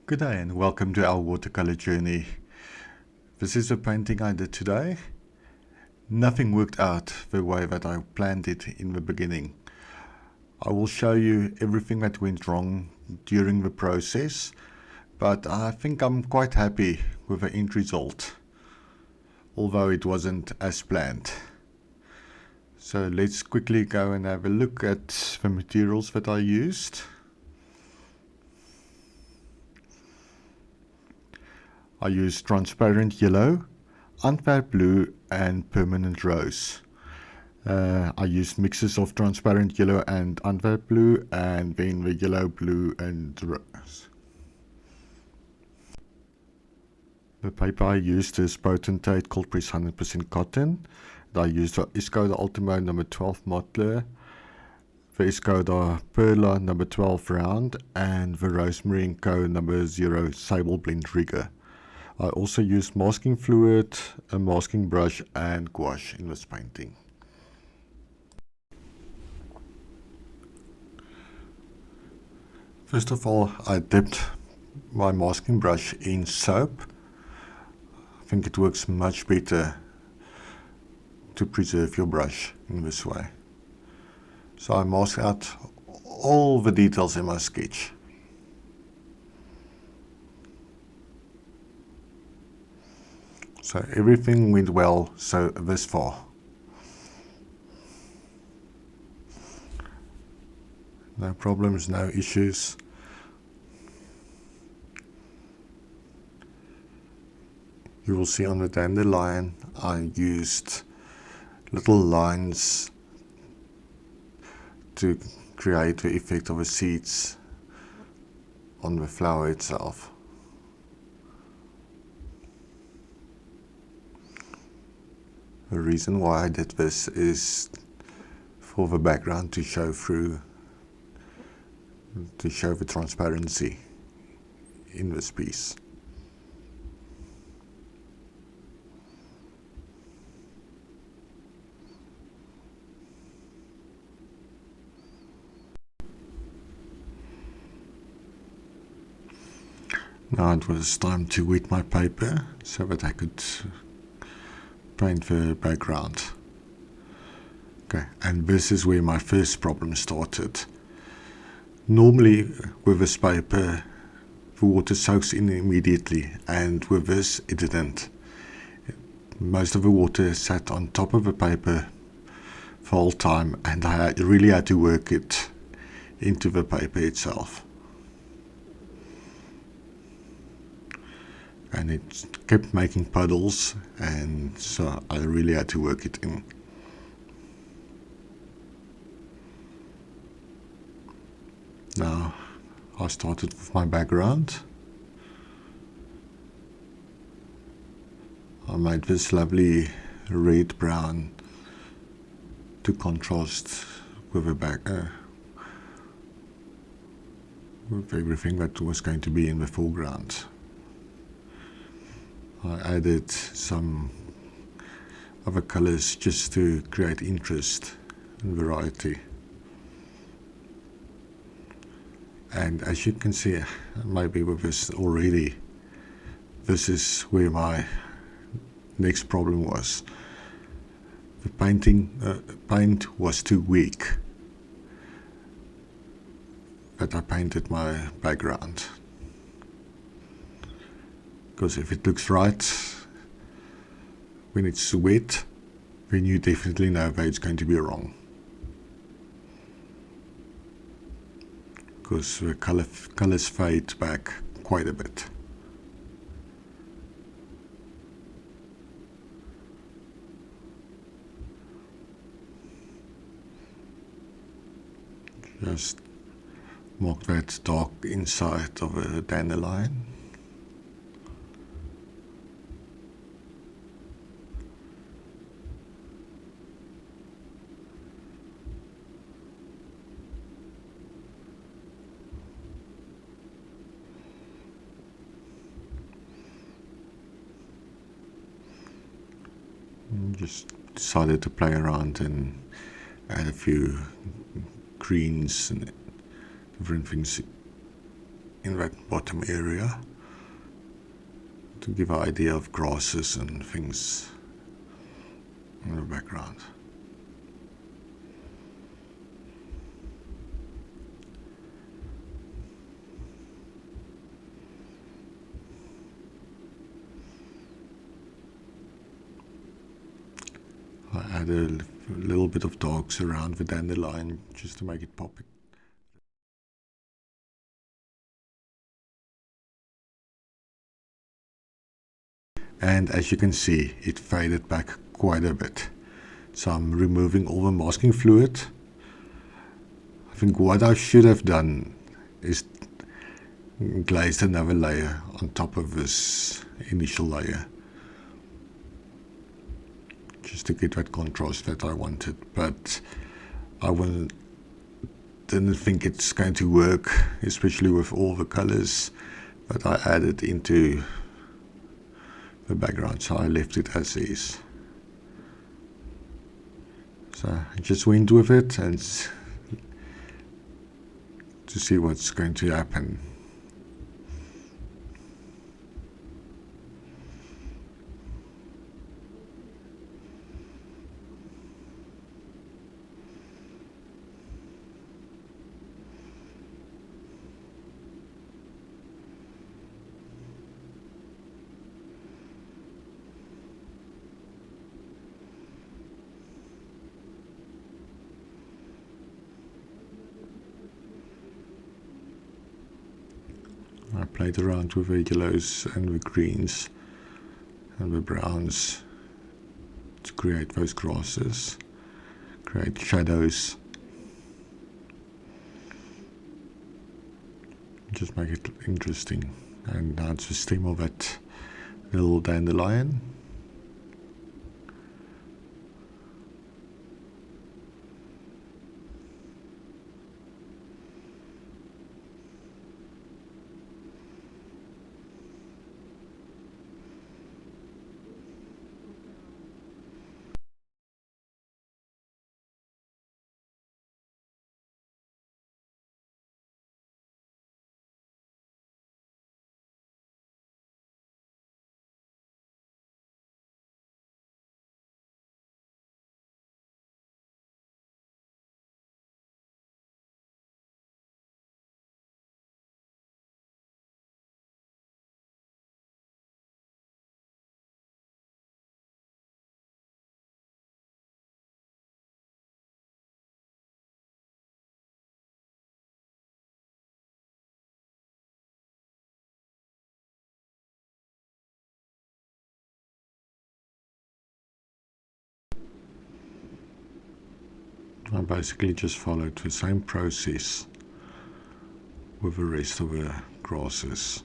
Good day and welcome to our watercolor journey. This is a painting I did today. Nothing worked out the way that I planned it in the beginning. I will show you everything that went wrong during the process, but I think I'm quite happy with the end result, although it wasn't as planned. So let's quickly go and have a look at the materials that I used. I used transparent yellow, Antwerp Blue and permanent rose. I used mixes of transparent yellow and Antwerp Blue, and then the yellow, blue and rose. The paper I used is Potentate cold press 100% cotton. I used the Escoda Ultimo number 12 Mottler, the Escoda Perla number 12 round, and the Rosemary Co number 0 Sable blend rigger. I also used masking fluid, a masking brush and gouache in this painting. First of all, I dipped my masking brush in soap. I think it works much better to preserve your brush in this way. So I masked out all the details in my sketch. So everything went well so this far. No problems, no issues. You will see on the dandelion I used little lines to create the effect of the seeds on the flower itself. The reason why I did this is for the background to show through, to show the transparency in this piece. Now it was time to wet my paper so that I could paint the background. Okay, and this is where my first problem started. Normally with this paper the water soaks in immediately, and with this it didn't. Most of the water sat on top of the paper the whole time, and I really had to work it into the paper itself. And it kept making puddles, and so I really had to work it in. Now I started with my background. I made this lovely red brown to contrast with the with everything that was going to be in the foreground. I added some other colors just to create interest and variety. And as you can see, maybe with this already, this is where my next problem was. The paint was too weak that I painted my background. Because if it looks right when it's wet, then you definitely know that it's going to be wrong. Because the colors fade back quite a bit. Just mark that dark inside of a dandelion. Just decided to play around and add a few greens and different things in that bottom area to give an idea of grasses and things in the background. I add a little bit of darks around the dandelion just to make it pop. And as you can see, it faded back quite a bit. So I'm removing all the masking fluid. I think what I should have done is glazed another layer on top of this initial layer, just to get that contrast that I wanted, but I didn't think it's going to work, especially with all the colors that I added into the background, so I left it as is. So I just went with it and to see what's going to happen. I played around with the yellows and the greens and the browns to create those grasses, create shadows, just make it interesting. And now it's the stem of that little dandelion. I basically just followed the same process with the rest of the grasses.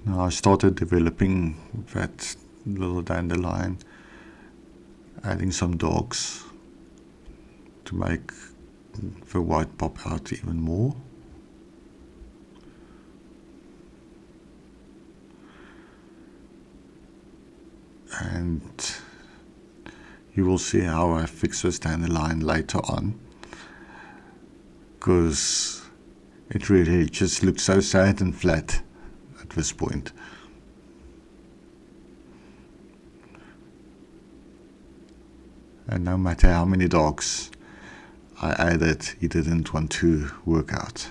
Now I started developing that little dandelion, adding some dogs to make the white pop out even more. And you will see how I fix this dandelion later on, because it really just looks so sad and flat at this point. And no matter how many dogs I added, he didn't want to work out.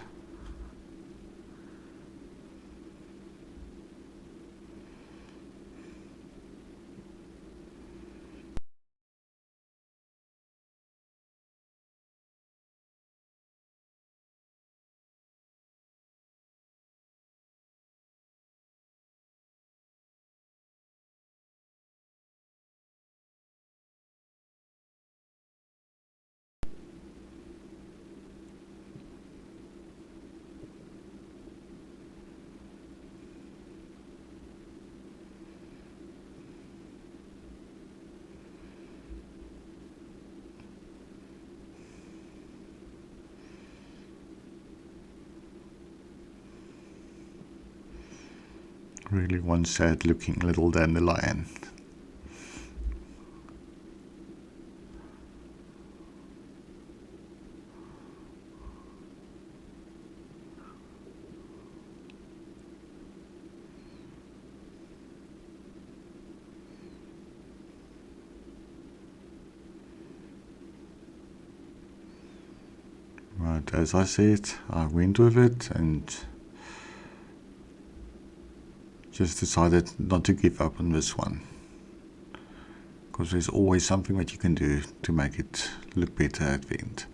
Really one sad looking little dandelion. Right, as I said, I went with it and just decided not to give up on this one, because there's always something that you can do to make it look better at the end.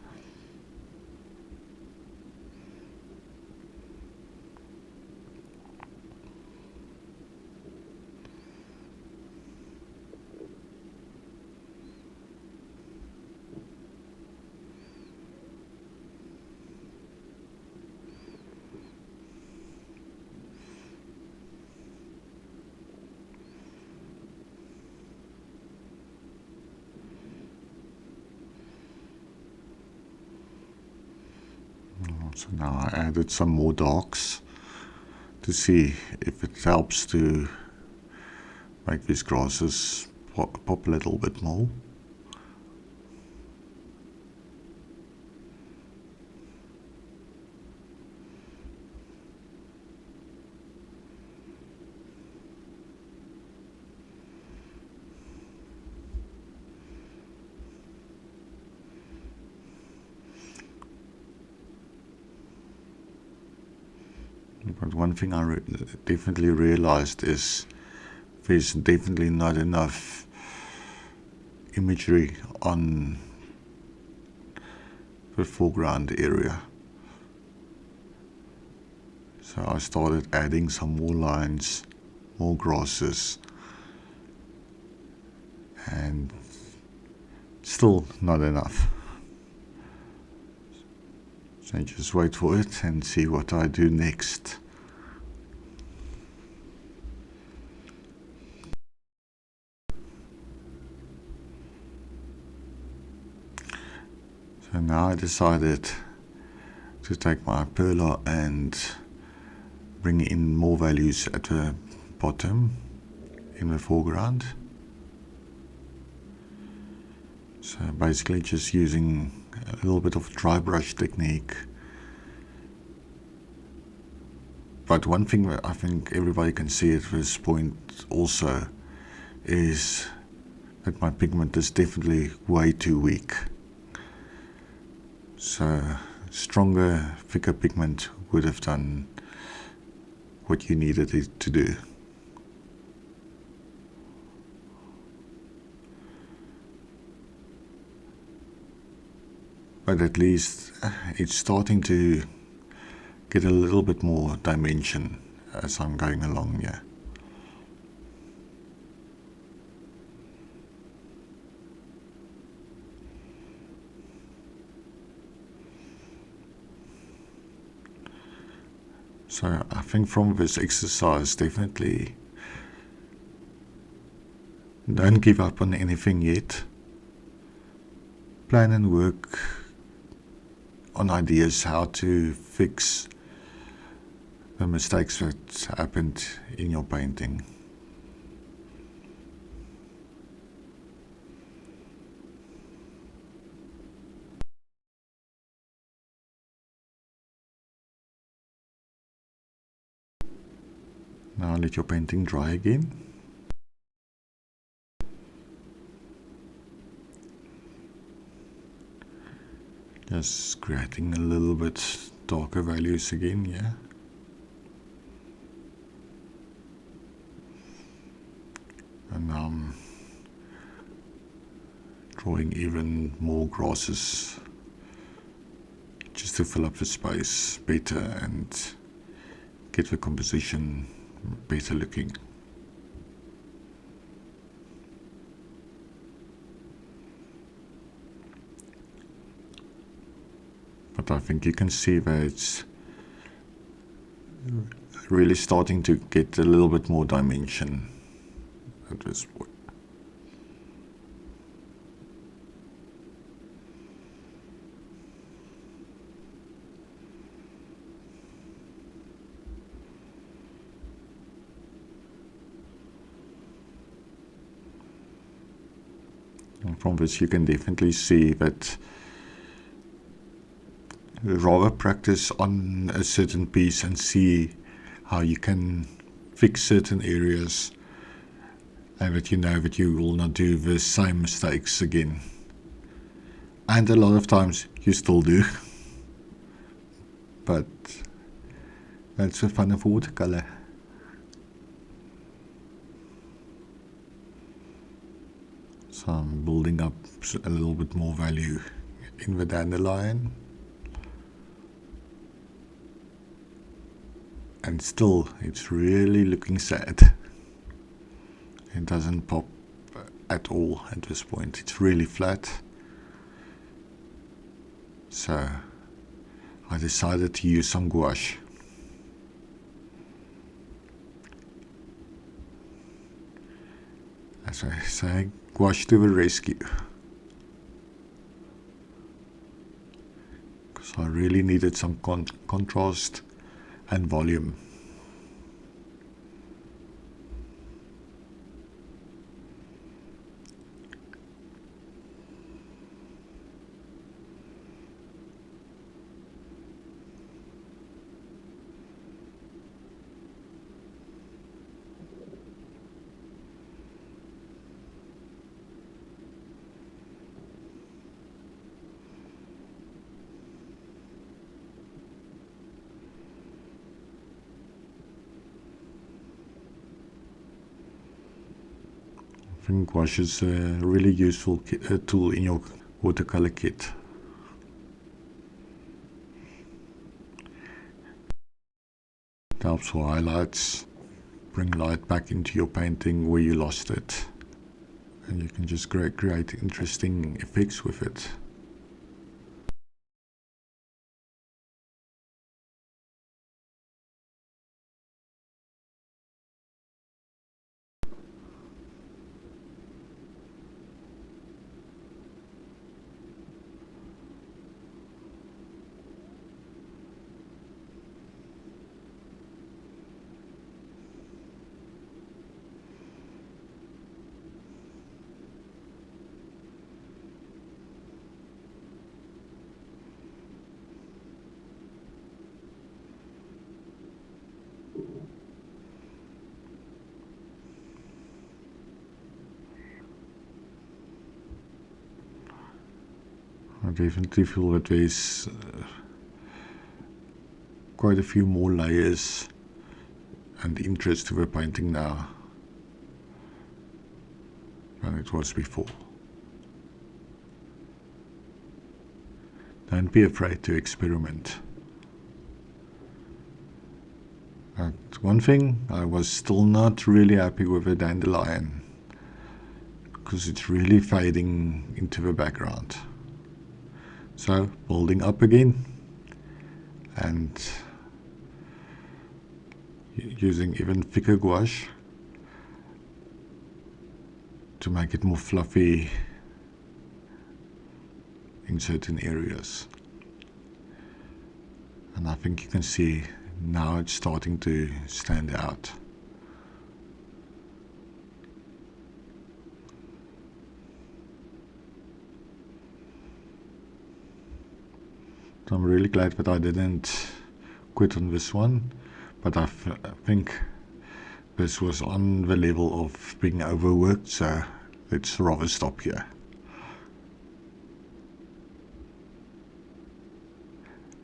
So now I added some more darks to see if it helps to make these grasses pop a little bit more. But one thing I definitely realized is there's definitely not enough imagery on the foreground area. So I started adding some more lines, more grasses, and still not enough. So just wait for it and see what I do next. So now I decided to take my Perla and bring in more values at the bottom in the foreground. So basically just using a little bit of dry brush technique. But one thing that I think everybody can see at this point also is that my pigment is definitely way too weak. So stronger, thicker pigment would have done what you needed it to do. But at least it's starting to get a little bit more dimension as I'm going along here. So I think from this exercise, definitely don't give up on anything yet. Plan and work on ideas how to fix the mistakes that happened in your painting. Now let your painting dry again. Just creating a little bit darker values again, yeah. And drawing even more grasses just to fill up the space better and get the composition better looking. But I think you can see that it's really starting to get a little bit more dimension at this point. from this you can definitely see that rather practice on a certain piece and see how you can fix certain areas, and that you know that you will not do the same mistakes again. And a lot of times you still do. But that's the fun of watercolor. So I'm building up a little bit more value in the dandelion. And still, it's really looking sad. It doesn't pop at all at this point. It's really flat. So I decided to use some gouache. As I say, gouache to the rescue. Because I really needed some contrast and volume. I think gouache is a really useful tool in your watercolor kit. It helps for highlights, bring light back into your painting where you lost it, and you can just create interesting effects with it. I definitely feel that there's quite a few more layers and interest to the painting now than it was before. Don't be afraid to experiment. And one thing, I was still not really happy with the dandelion because it's really fading into the background. So building up again and using even thicker gouache to make it more fluffy in certain areas. And I think you can see now it's starting to stand out. So I'm really glad that I didn't quit on this one, but I think this was on the level of being overworked, so let's rather stop here.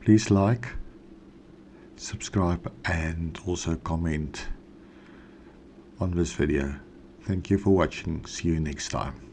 Please like, subscribe and also comment on this video. Thank you for watching. See you next time.